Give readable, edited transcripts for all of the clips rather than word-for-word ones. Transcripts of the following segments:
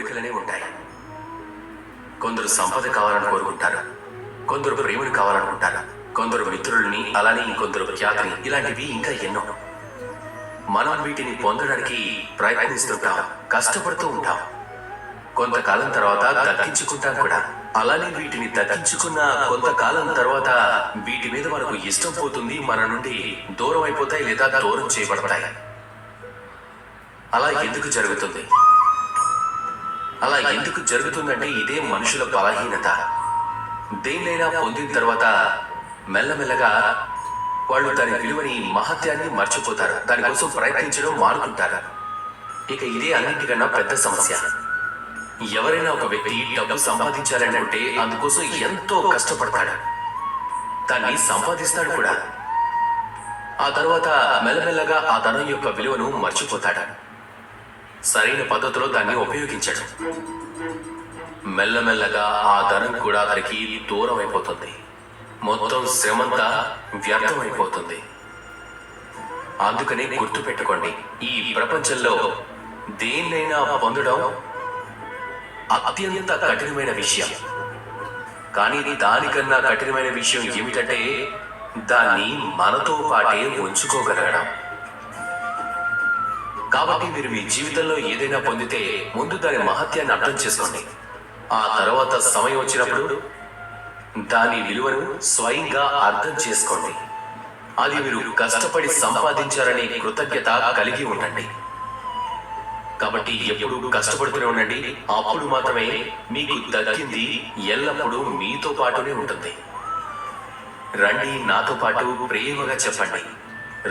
కోరికలనే ఉంటాయి. కొందరు సంపద కావాలని కోరుకుంటారు, కొందరు ప్రేమను కావాలనుకుంటారు, కొందరు మిత్రుల్ని, అలానే ఇంకొందరు ఖ్యాతిని, ఇలాంటివి ఇంకా ఎన్నో. మనం వీటిని పొందడానికి ప్రయత్నిస్తుంటాం, కష్టపడుతూ ఉంటాం. కొంతకాలం తర్వాత దక్కించుకుంటాం కూడా. అలానే వీటిని దక్కించుకున్న కొంతకాలం తర్వాత వీటి మీద మనకు ఇష్టం పోతుంది, మన నుండి దూరం అయిపోతాయి లేదా దూరం చేయబడతాయి. అలా ఎందుకు జరుగుతుంది? అలా ఎందుకు జరుగుతుందంటే ఇదే మనుషుల బలహీనత. దేన్నైనా పొందిన తర్వాత మెల్లమెల్లగా వాళ్ళు దాని విలువని, మహత్యాన్ని మర్చిపోతారు. దానికోసం ప్రయత్నించడం మానుకుంటారు. ఇక ఇదే అన్నింటికన్నా పెద్ద సమస్య. ఎవరైనా ఒక వ్యక్తి డబ్బు సంపాదించాలనుకుంటే అందుకోసం ఎంతో కష్టపడతాడు, దాన్ని సంపాదిస్తాడు కూడా. ఆ తర్వాత మెల్లమెల్లగా ఆ ధనం యొక్క విలువను మర్చిపోతాడు. సరైన పద్ధతిలో దాన్ని ఉపయోగించడు. మెల్లమెల్లగా ఆ ధనం కూడా అతనికి దూరం అయిపోతుంది. మొత్తం శ్రమంతా వ్యర్థమైపోతుంది. అందుకనే గుర్తు పెట్టుకోండి, ఈ ప్రపంచంలో దేన్నైనా పొందడం అత్యంత కఠినమైన విషయం. కానీ దానికన్నా కఠినమైన విషయం ఏమిటంటే దాన్ని మనతో పాటే ఉంచుకోగలగడం. కాబట్టి మీరు మీ జీవితంలో ఏదైనా పొందితే ముందు దాని మహత్యాన్ని అర్థం చేసుకోండి. ఆ తర్వాత సమయం వచ్చినప్పుడు దాని విలువను స్వయంగా అర్థం చేసుకోండి. అది మీరు కష్టపడి సంపాదించారనే కృతజ్ఞత కలిగి ఉండండి. కాబట్టి ఎప్పుడు కష్టపడుతూనే ఉండండి. అప్పుడు మాత్రమే మీకు దక్కింది ఎల్లప్పుడూ మీతో పాటునే ఉంటుంది. రండి, నాతో పాటు ప్రేమగా చెప్పండి,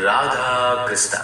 రాధా కృష్ణ.